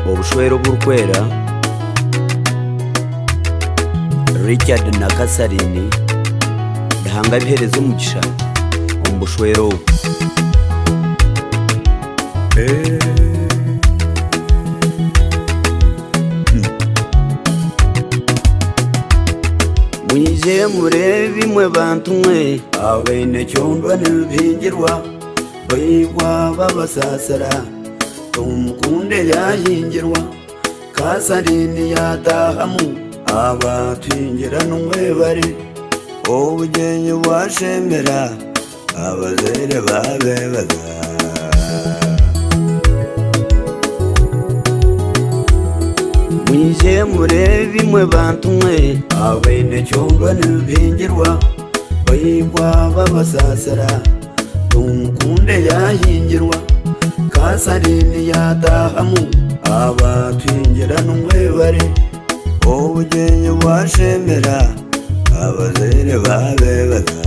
obushwero bw'urukwera Richard na Kasarini Ruhanga bihereza umugisha omubushwero Mwije murebi mwe bantu mwe abene cyondwa n'ibihingirwa bayigwa babasasara tumukunde yahingirwa Kasarini yatahamu abatwingira n'umwe bari ubugenyi bwashemera abazere babebaza Mwije murebi mwe bantu mwe abene cyondwa n'ibihingirwa bayigwa babasasara tumukunde yahingirwa Kasarini yatahamu abatwingira n'umwe bari ubugenyi bwashemera abazere babebaza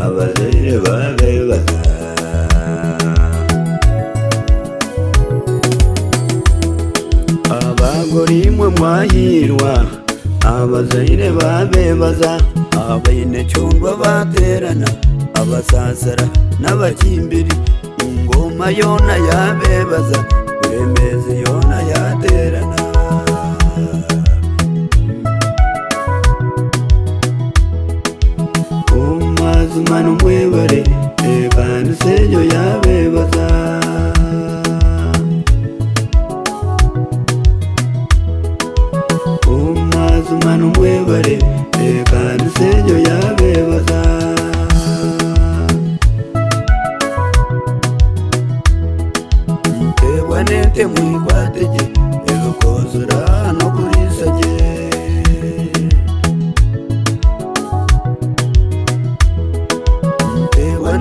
abazere babebaza abagore imwe mwahirwa abazere babebaza abayine cyondwa baterana abasasara n'abakimbiri ingoma yona yabebaza uremeze yona yaterana umazima n'umwebare kandi seyo yabebaza umazima n'umwebare kandi seyo yabebaza Nete mwikwatege ebikozera no kurisage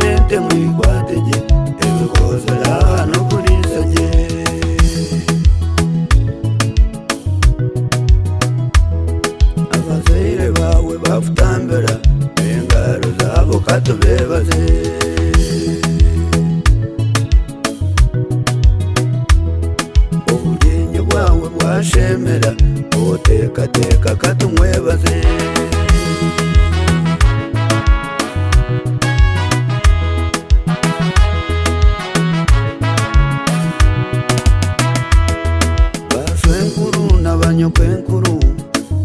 nete mwikwatege ebikozera no kurisage abazere bawe bafutambira engaro zabo katubebaze Shemera oteka teka katumwebaze Bashwenkuru n'abanyokwenkuru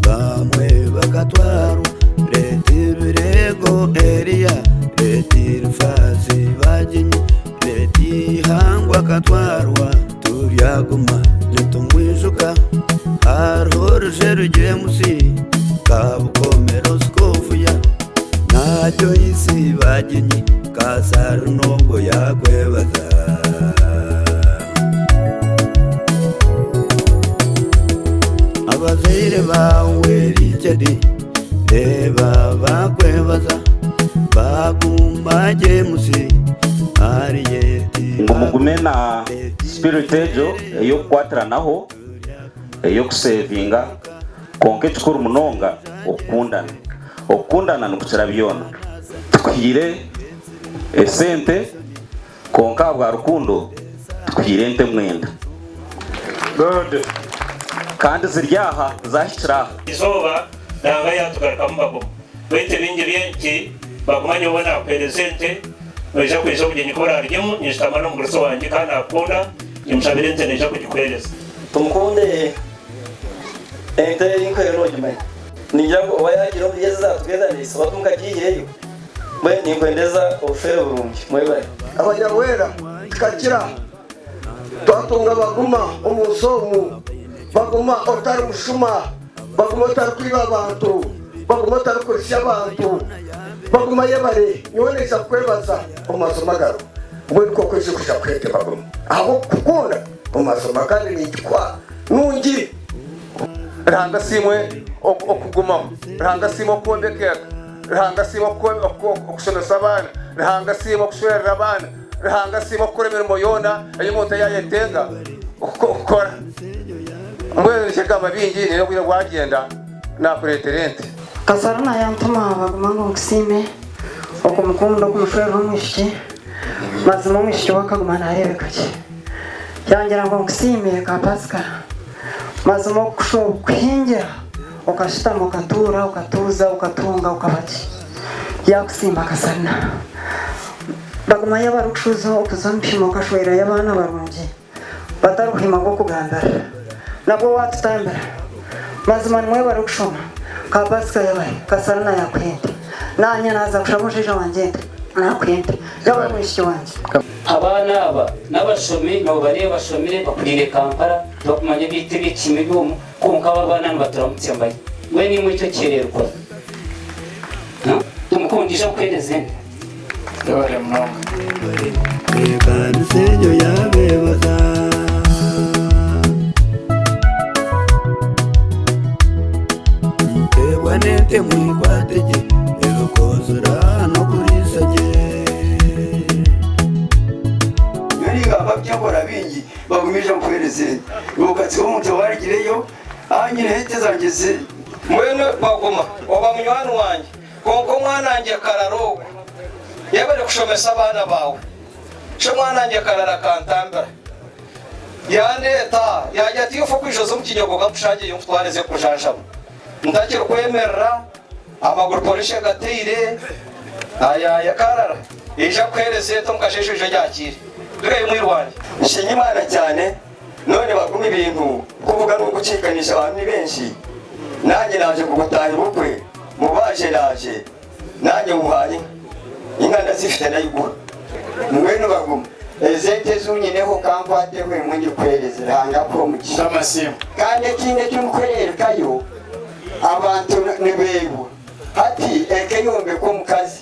bamwe bakatwaru Retirego Eria Retirfazi baginyi Retihangwa katwarwa turyaguma Tumwijuka Arhorje rugemusi Kabukomero skofuya Najyo isi bagenyi Kasaru nobwo yakwebaza Abazere bawe Richard Reba bakwebaza Baguma gemusi Ariyeti Ngumugumena spirit ejo yo kwatranaho yo kusevinga konke chikuru munonga okundana nukutira byona twire esente konka bwa rukundo twire nte mwenda god kandi ziryaha zashira izoba nanga yatugaruka mbago bete bingi byenki bagumanye ubona presente Weja kwiza kugenyi kora arigemu nishitama no muruso wanje kandi akunda nimusabire nze neja kugikwereza tumukunde ente inkwero nyuma nijago wayagiro yeza tugenda nisa batumkagiyeyo mwe ninkwendeza ofere burungi mwebare abanyawera kakira twatunga baguma umusomu baguma otari mushuma baguma otari kwiba abantu baguma otari kurisha abantu baguma yebare nyonesha kwebaza umazomagaro mwe koko ije kuja kwete baguma aho kukunda umazomagaro ni ikwa nungi ranga simwe okuguma ranga simo kwondekeka ranga simo okusomesa abana ranga simo kushwerera abana ranga simo kuremera moyona ayimoto yayetenga ukora mwe nshekama bingi niyo kugira gwagenda nakureterente Kasarana yantuma baguma ngo kusime okumukundo kumushwera umwishiki mazima umwishyuye wakaguma narebeka ki yangira ngo ngusimire ka Pasika mazima kushoboka kwingira ukashitama ukatura ukatuza ukatunga ukabaki yakusimba kasana baguma yabarucuzo ukuzampimo kashwera y'abana barungi bataruhima go kugandara nabwo watutambira mazima nimwe barukushoma ka Pasika yabaye kasana yakwenda nanya naza kushamushije wangenda nakwenda yawe mwishi wanje abana aba n'abashomi no bareba bashomire bakurire Kampala bakumanye biti bikimigomo konka abana baturamutse mbaye we ni mu cyo kererwa tumukundisha kweleze yabare mnonga kandi sejo yabebaza wanete mwikwatege elokozura no kurisage yariga babyakora bingi bagumije mukwereze ubukatsi w'umuto warigireyo anyine hete zangeze mwene baguma oba munywani wanje konko mwanange kararogo yabere kushomesa abana bawe sho mwanange karara kantambara yandeta yajya atiyo fo kwishoza mu kinyogo gapushange yo mutwareze kujanjamo ndakira kwemerera amaguru polishe gateire aya karara ija kwereze to mukashishije ryakire dure mwirwanye shinye imana cyane none baguma ibintu kuvuga no gucikanisha abantu benshi nanjye naje kugutahira ubukwe mubaje naje nanjye muhaye inka ndazifite nayigura mwene baguma ezete zunyineho kamfate kwe mwenge kwereze hanga ko mukisha amasimu kandi kinde cy'umukwererekayo abantu nibebu hati ekeyombe ko mukazi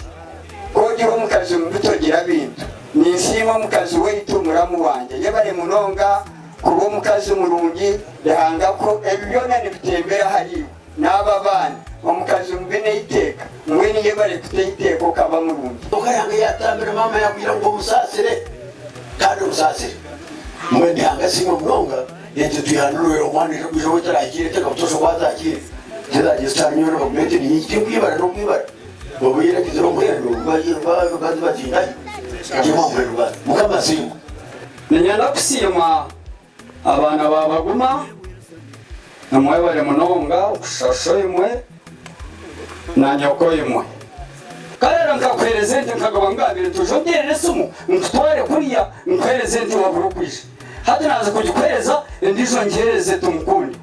ko giho mukazi mbutogira bintu nisima mukazi weitu muramu wanje yabare munonga kubo mukazi murungi yahanga ko ebyona nibitembera hariyo naba bana omukazi mbene iteka mweni yabare kuteyiteka kaba murungi ukayanga yatambira mama yakwira ngo musasire kandi musasire mweni hanga singo mnonga yente tuyanurure omwana ijoro tarakire teka kutosho kwazakire tezagistanyora bagumete ni iki kwibara no kwibara bobira kizero mwendo bayo bazi batindaye jema mwendo mukama singo ninyanda kusima abana babaguma namwe bari munonga ushasho imwe na nyoko imwe karera nkakwereze nti nkagabangabire tujongerere sumu ntware kuriya nkwereze nti waburukwisha hadi naza kujikwereza ndizo ngereze tumukundi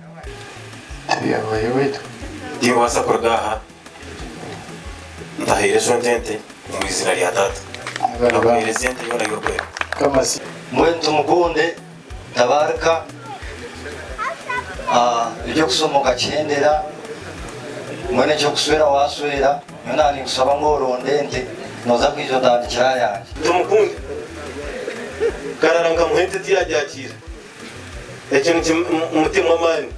yabaye wetu ndiyo wasakuragaha ndahire jontente mu izina rya data ndabwireze nti yona yorwe kamasi mwentu mukunde tabaraka ibyo kusomoka cyendera mwene cyo kuswera waswera yona ni kusaba ngorondo nte noza kwizo ndandikira yanjye tumukunde kararanga muhente tirajakira ekyo nti umutima w'amani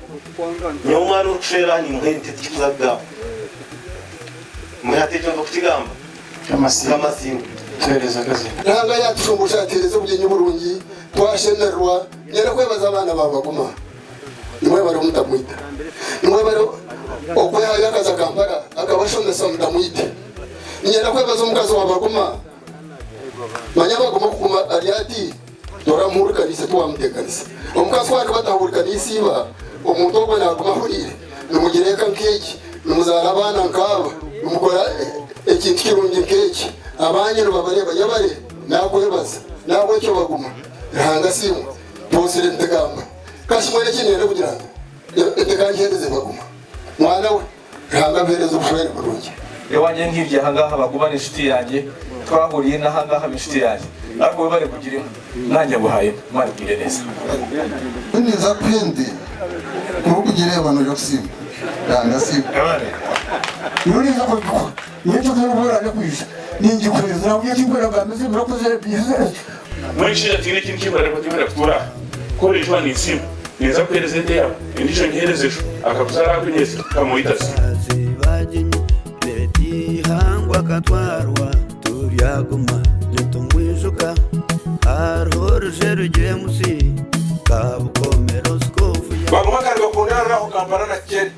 nyomwana urushera ni muhente tikuzabwa muhate cyo kukigamba kamasi tereza kazi nanga yatushungusha atereze ubugenyi burungi twashemerwa nyera kwebaza abana babaguma nimwe bari mutamwita nimwe bari okweha yakaza Kampala akabashomesa mutamwita nyera kwebaza umukazi wabaguma manya baguma kuguma ariati dora muri kanisa tuwamutekanisa omukazi wake batahurikanisa iba omuntu ogwe naguma hurire nimugireka nkeki nimuzara abana nkaba nimukora ekintu kirungi nkeki abanyiro babareba yabare nakwebaza nabwo cyo baguma hanga simu posire ntegamba kashimwe kinere kugira ntekangereze baguma mwana we hanga mpereza ubushwere burungi iwanjye ngibye ahangaha baguma n'inshuti yanjye twahuriye n'ahangaha inshuti yanjye ariko bari kugira inka nanjye buhaye mwabwire neza niza pende kurugire abantu yo simu hanga simu yuriza ko yeto kubura no kwisha ningi kweza nabwiye kikwera gameze murakoze bize mwishira tine kinkibara ko timera kutura ko rijwa ni simu neza kwereze ndera indisho nyerezejo akakuzara kunyesa kamuitasi baginyi leti hangwa katwarwa turyaguma nitungwishuka arhorje rugemusi kabukomero skofu baguma kandi bakundana naho Kampala na Kenya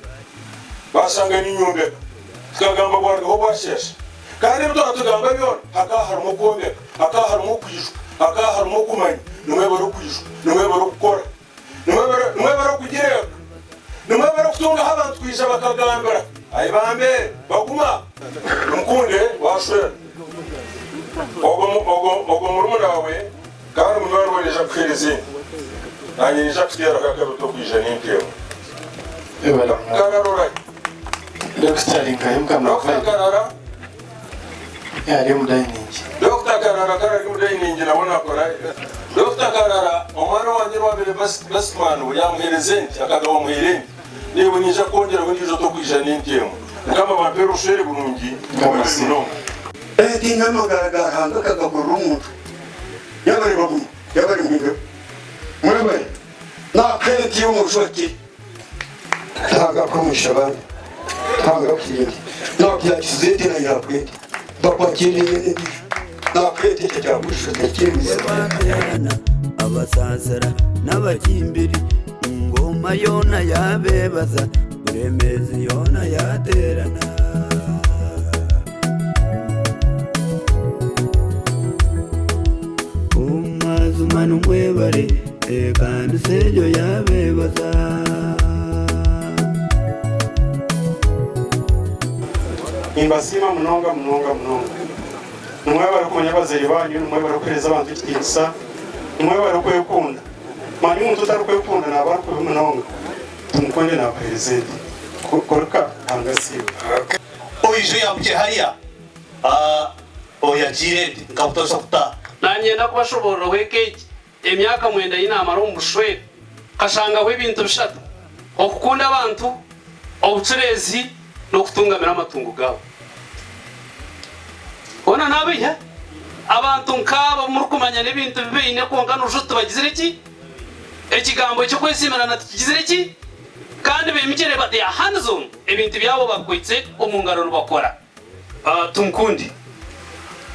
basanga n'inyumbeka tukagamba bwarwo bashesha kandi ibyo tugamba byone haka harimo kuombeka akaharimo kwishwa akaharimo kumanya nimwe bari kwishwa nimwe bari gukora nimwe bari kugireka nimwe bari kutunga abantu kwisha bakagambira ayibambe baguma umukunde washwera ogo murumuna wawe kandi munwari waneja kwereze nanye neja kutera kakabuto kwisha n'impyemo kararora Dr. Linkayo Karara yari mudayiningi Dr. Karara karari mudayiningi nabona akora Dr. Karara omwana wanjye wabere basmanu yamuherezenti akagaba muhereni niba nije kongera bungijo to kwisha n'impyemo kama bampero ushere burungi no tingama garagara kagaguru umuntu yabari babu yabari mwingo murabari na kreti y'umushoti taga kumushabana taga kindi na kyakizete na yakwete bakwakiriye n'ibyo na kreti cyabushote cyimize abasazara n'abakimbiri ingoma yona yabebaza buremezi yona yaterana umazumana umwebare kandi sejo yabebaza imbasima munonga numwe bari kumenya bazeri banyu numwe bari kwereza abantu ikitisa numwe bari kwekunda mani umuntu utari kwekunda nabari kubimunonga tumukonde na president korka angasiba oije yamke hariya oya jire ngakutosha kuta nanye nakubashobora weke emyaka mwenda y'inama romushwe kashanga w'ibintu bishatu okukunda abantu obucurezi no kutungamira amatungo gabo ona nabihe abantu nkaba muri kumanya n'ibintu bibine konga n'ujutu bagizire iki ekigambo cyo kwesimarana tukigizire iki kandi bemikere bati hands on ibintu byabo bakwitse omungaro bakora tumkundi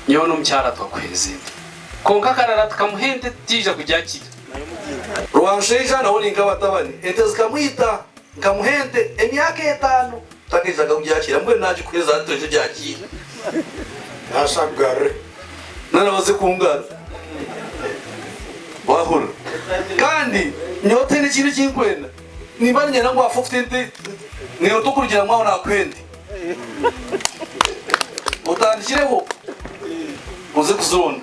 nyono mcyara twakweze konka karara tukamuhende tija kujakira rwansheja naho ninkabatabani ente zikamwita nkamuhende emyaka 5 takizaga kujakira mbwe naje kweza atoje jakira nashagare nana baze kungara wahura kandi nyote ni kintu kinkwenda niba nyina ngo 15 niyo tukurugira mwaho nakwende utandikireho uze kuzona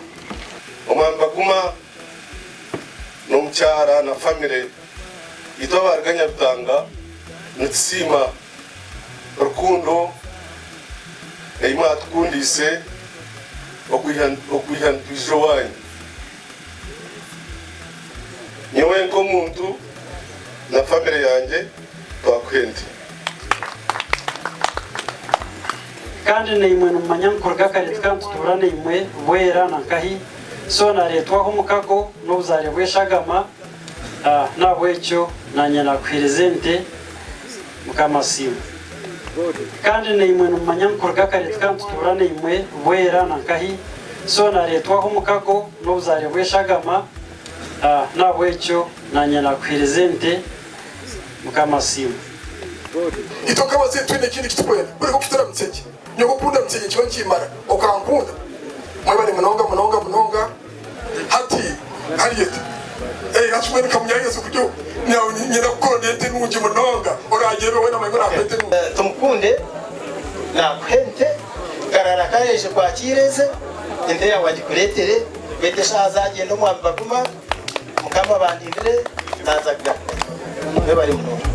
omwamba kuma n'omukyara na family ito barganya butanga nitsima rukundo eima tukundise okwihantuijo wanyu nyewe nk'omuntu na family yanjye twakwende kandi neimwe numanya nkorga kare kandi tuturane imwe bwera na kahi so naretwaho mukago n'ubuzare bweshagama nabwecyo nanye na presente mukamasimu kandi neimwe numanya nkorga kare kandi tuturane imwe bwera na kahi so naretwaho mukago n'ubuzare bweshagama nabwecyo nanye na presente mukamasimu itoka bazitwine kindi kitwene buri kupitira mtseke nyoko kunda mtseke kiba kimara okankunda mwebane munonga hati hariyete hachumene kamunyageze kujyo nyawo nyina kukondete n'uji munonga oragebe wena mayimura apete tumukunde nakwente karara kayeje kwakireze ende yawe agikuretere bete shazagenda omwamba baguma mukama bandindire nazaga bari munonga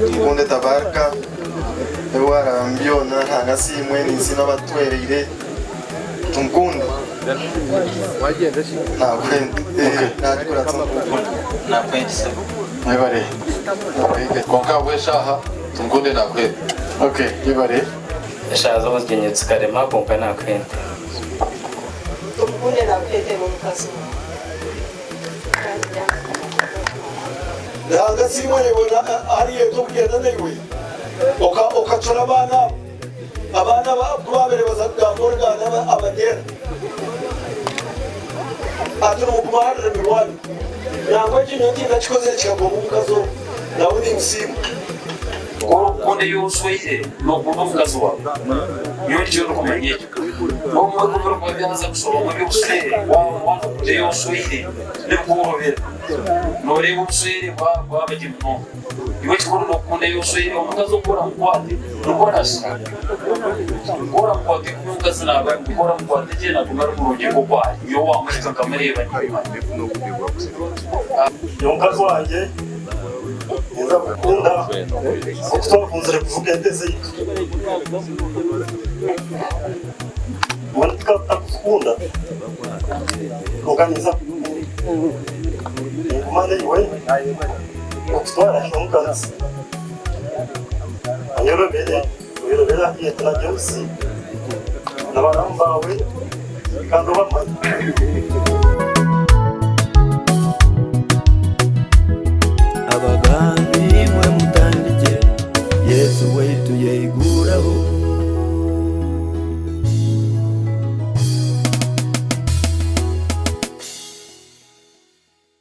Ikunde tabarka ewara mbiona hanga simwe nisina batwereire tumkunde nakwende nakora nakwende mwebare konka weshaha tumkunde nakwende okay yebare eshaza bosgenyetse karema konka nakwende tumukunde nakwende mu mukazi nanga simwe nebona hariye tokugenda newe okacora abana babere bazagambora abagera aturi mukumarira mirwano nangwa kinyo kinga kikoze kikagoma umukazo nawe ni musimu urukundo yuzuye no kuvugazo wawe yonje urukumenye wo mu rukundo byaza gusoma muri usere wa yuzuye ne kuhobera nore usere wa bagimno iwe kikuru urukundo yuzuye umukazo kora kwate rukorasha kora kwate kumukazo naba kora kwate je na kumara mu rugingo kwa yo wa mashika kamareba nyuma umukazo wanje nza gukunda kuko twakunze kuvuga ndeze mwana tukakunda organiza kumande iwe kutwara shonkazi ayobera yetna jeusi na barambawe kandi bamanye